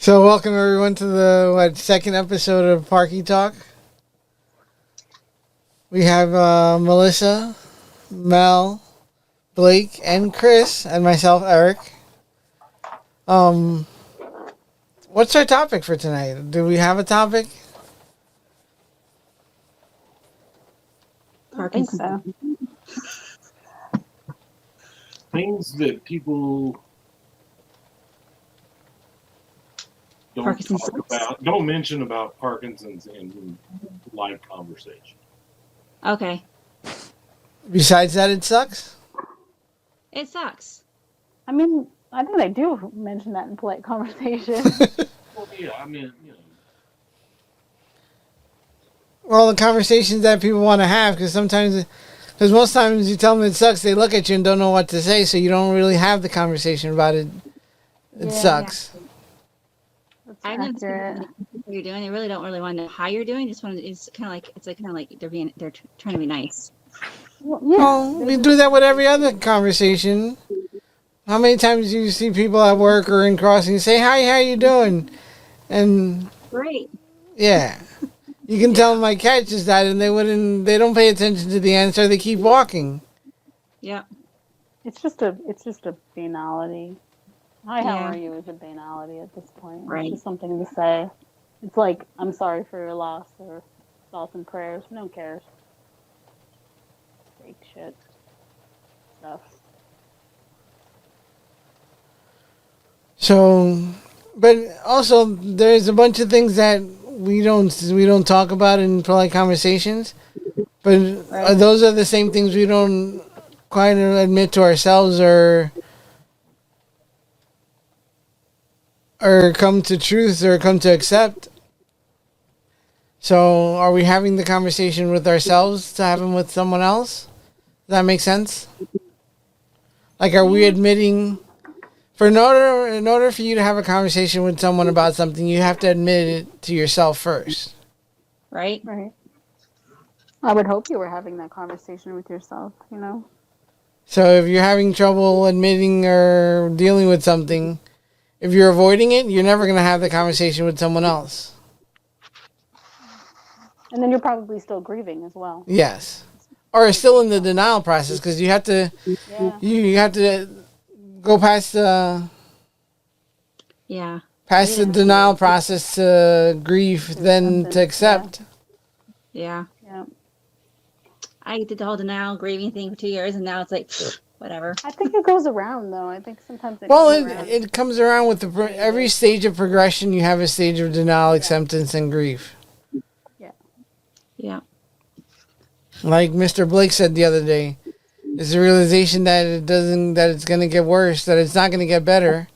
So welcome everyone to the second episode of Parky Talk. We have Melissa, Mel, Blake, and Chris, and myself, Eric. Um, what's our topic for tonight? Do we have a topic? I think so. Things that people don't mention about Parkinson's in live conversation. Okay. Besides that, it sucks? It sucks. I mean, I think they do mention that in polite conversation. Well, yeah, I mean, Well, the conversations that people want to have, because most times you tell them it sucks, they look at you and don't know what to say, so you don't really have the conversation about it. It sucks. I know what you're doing. They really don't really want to know how you're doing. Just want to, it's kind of like they're trying to be nice. Well, we do that with every other conversation. How many times do you see people at work or in crossing say, "Hi, how you doing?" And great. Yeah, you can tell my cat just died, and they don't pay attention to the answer. They keep walking. Yeah. It's just a banality. Hi, how are you is a banality at this point. Right. It's just something to say. It's like, I'm sorry for your loss, or thoughts and prayers. No one cares. Fake shit stuff. So, but also there's a bunch of things that we don't talk about in polite conversations. But those are the same things we don't quite admit to ourselves or come to truth or come to accept. So are we having the conversation with ourselves to have them with someone else? Does that make sense? Like, are we admitting in order for you to have a conversation with someone about something, you have to admit it to yourself first. Right? Right. I would hope you were having that conversation with yourself, you know? So if you're having trouble admitting or dealing with something, if you're avoiding it, you're never going to have the conversation with someone else. And then you're probably still grieving as well. Yes. Or still in the denial process, because you have to you have to go past the denial process to grief, then to accept. Yeah. I did the whole denial grieving thing for 2 years, and now it's like whatever. I think it goes around, though. I think sometimes it comes around with every stage of progression. You have a stage of denial, acceptance, and grief. Yeah. Like Mr. Blake said the other day, it's the realization that it's going to get worse, that it's not going to get better.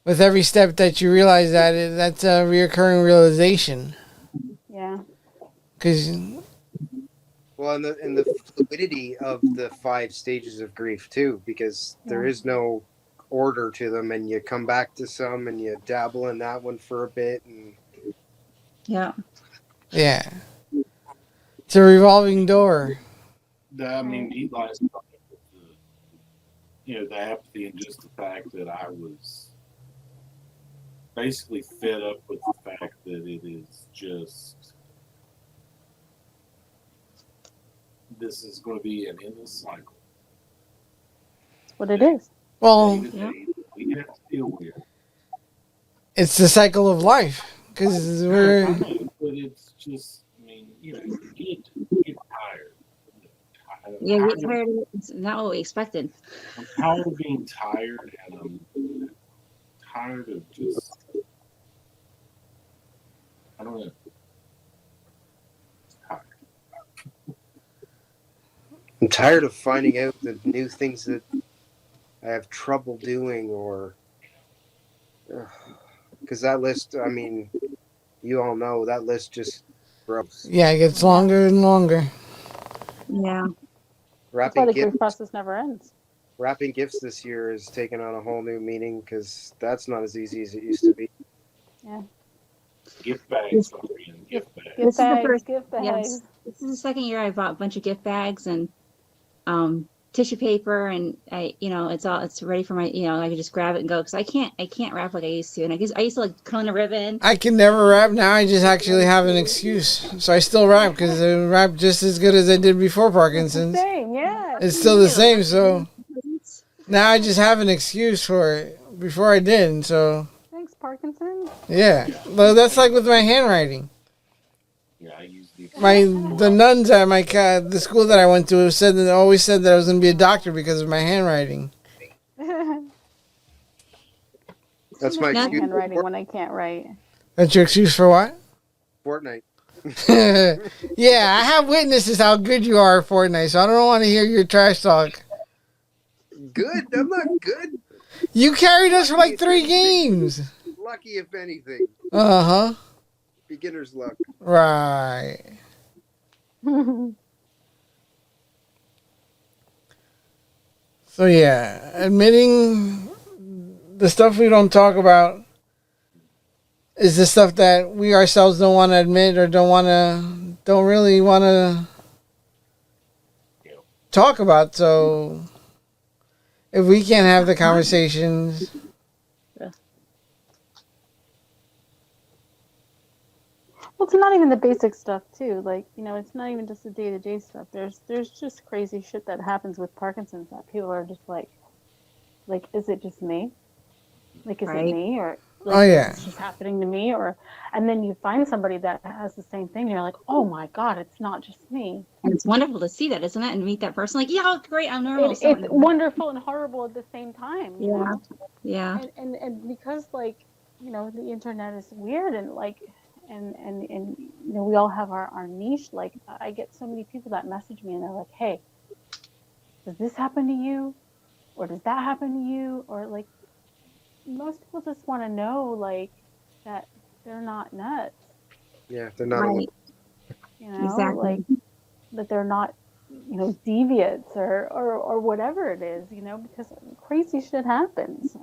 With every step that you realize that's a reoccurring realization. Yeah. Because. Well, and the fluidity of the 5 stages of grief too, because there is no order to them, and you come back to some, and you dabble in that one for a bit, and yeah. It's a revolving door. I mean, he lies about the apathy and just the fact that I was basically fed up with the fact that it is just this is going to be an endless cycle. That's what it is. Well, we have to deal with it. It's the cycle of life, because we're. I know, but it's just, I mean, you get tired. Yeah, get tired. It's not what we expected. I'm tired of being tired, and I'm tired of just. I don't know. I'm tired of finding out the new things that I have trouble doing, or because that list, I mean, you all know that list just grows. Yeah, it gets longer and longer. Yeah. That's why the grief process never ends. Wrapping gifts this year has taken on a whole new meaning, because that's not as easy as it used to be. Yeah. Gift bags. Gift bags. Gift bags. Yes. This is the second year I bought a bunch of gift bags, and tissue paper, and it's ready for my, I can just grab it and go, because I can't wrap like I used to. And I used to like curl in a ribbon. I can never wrap now. I just actually have an excuse, so I still wrap because I wrap just as good as I did before Parkinson's. Same, yeah. It's still the same, so now I just have an excuse for it. Before I didn't, so Thanks, Parkinson. yeah. Well, that's like with my handwriting. Yeah, I use the The nuns at the school that I went to always said that I was going to be a doctor because of my handwriting. That's my Now- excuse. Handwriting when I can't write. That's your excuse for what? Fortnite. Yeah, I have witnesses how good you are at Fortnite, so I don't want to hear your trash talk. Good. I'm not good. You carried us for like 3 games. Lucky if anything. Uh-huh. Beginner's luck. Right. So yeah, admitting the stuff we don't talk about is the stuff that we ourselves don't want to admit or don't really want to talk about. So if we can't have the conversations, Well, it's not even the basic stuff too. Like, it's not even just the day-to-day stuff. There's just crazy shit that happens with Parkinson's that people are just like, is it just me? Like, is Right. it me? Or like, Oh, yeah. it's just happening to me? And then you find somebody that has the same thing. And you're like, oh my God, it's not just me. And it's wonderful to see that, isn't it? And meet that person, like, yeah, great, I'm normal. It's wonderful and horrible at the same time. You Yeah. know? Yeah. And because the internet is weird and we all have our niche. Like, I get so many people that message me and they're like, hey, does this happen to you? Or does that happen to you? Or like, most people just want to know like that they're not nuts, Yeah, they're not. Right. Exactly. like that they're not, deviants or whatever it is, because crazy shit happens.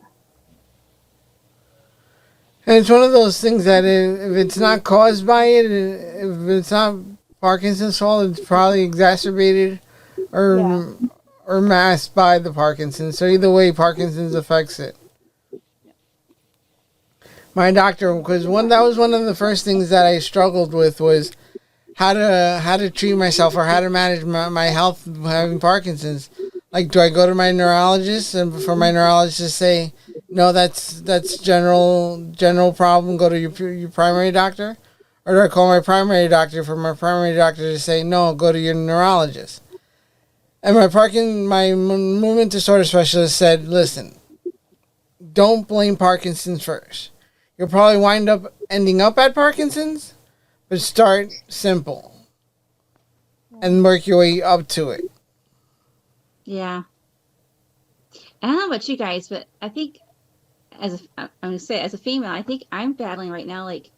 and it's one of those things that if it's not caused by it, if it's not Parkinson's fault, it's probably exacerbated or masked by the Parkinson's. So either way, Parkinson's affects it. My doctor, because that was one of the first things that I struggled with was how to treat myself or how to manage my health having Parkinson's. Like, do I go to my neurologist and for my neurologist to say, no, that's general problem, go to your primary doctor? Or do I call my primary doctor for my primary doctor to say, no, go to your neurologist? And my movement disorder specialist said, listen, don't blame Parkinson's first. You'll probably ending up at Parkinson's, but start simple and work your way up to it. Yeah. I don't know about you guys, but I think I'm going to say, as a female, I think I'm battling right now. Like,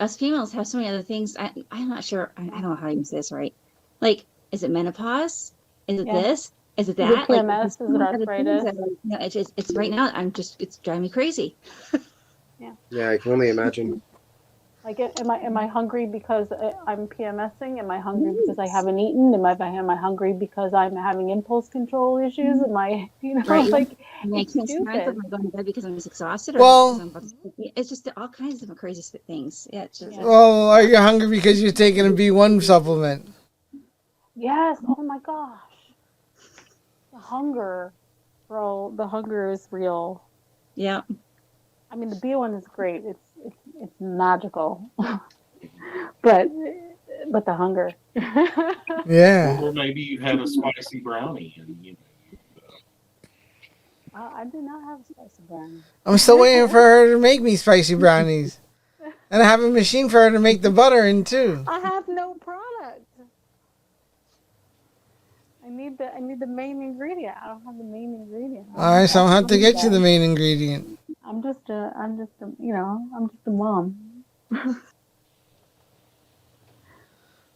us females have so many other things. I'm not sure. I don't know how to even say this right. Like, is it menopause? Is it this? Is it that? Is it PMS? Is it arthritis? It's right now. It's driving me crazy. Yeah, I can only imagine. Like, am I hungry because I'm PMSing? Am I hungry because I haven't eaten? Am I hungry because I'm having impulse control issues? Am I, Right. like, I mean, I it's can't stand up. stupid. Am I going to bed because I'm just exhausted? Well- It's just all kinds of different crazy things. Yeah. It's just, Well, are you hungry because you're taking a B1 supplement? Yes. Oh my gosh. The hunger, bro. The hunger is real. yeah. I mean, the B1 is great. It's magical. but the hunger. Yeah. Or maybe you had a spicy brownie and I do not have spicy brownie. I'm still waiting for her to make me spicy brownies. And I have a machine for her to make the butter in too. I have no product. I need the main ingredient. I don't have the main ingredient. Alright, so I'll have to get you the main ingredient. I'm just a mom.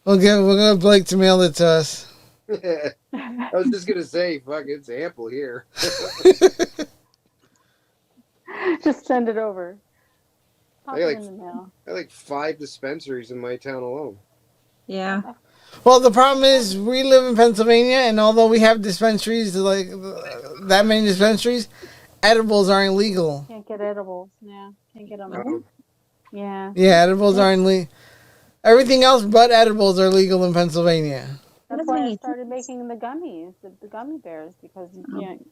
We'll get Blake to mail it to us. I was just gonna say, fuck, it's ample here. Just send it over. Pop I it like- in the mail. I have like 5 dispensaries in my town alone. Yeah. Well, the problem is we live in Pennsylvania, and although we have dispensaries, like that many dispensaries, edibles aren't legal. Can't get edibles. Yeah, can't get them. Um, Yeah, Yeah, edibles aren't legal. Everything else but edibles are legal in Pennsylvania. that's That's why I funny. started making the gummies, the gummy bears, because you can't,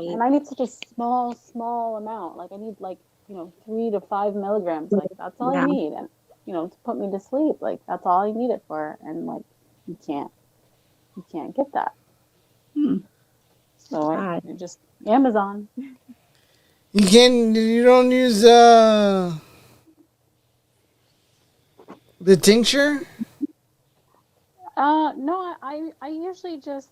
see. and I need such a small amount. Like I need 3 to 5 milligrams. Like that's all I Yeah. need, and to put me to sleep. Like that's all I need it for, and like you can't get that. Hmm. So I Odd. just Amazon. You can. You don't use the tincture. No, I usually just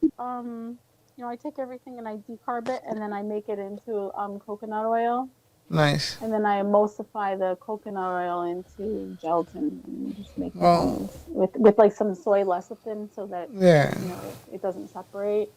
I take everything and I decarb it, and then I make it into coconut oil. Nice. And then I emulsify the coconut oil into gelatin and just make the Well, gummies with like some soy lecithin so that yeah. it doesn't separate.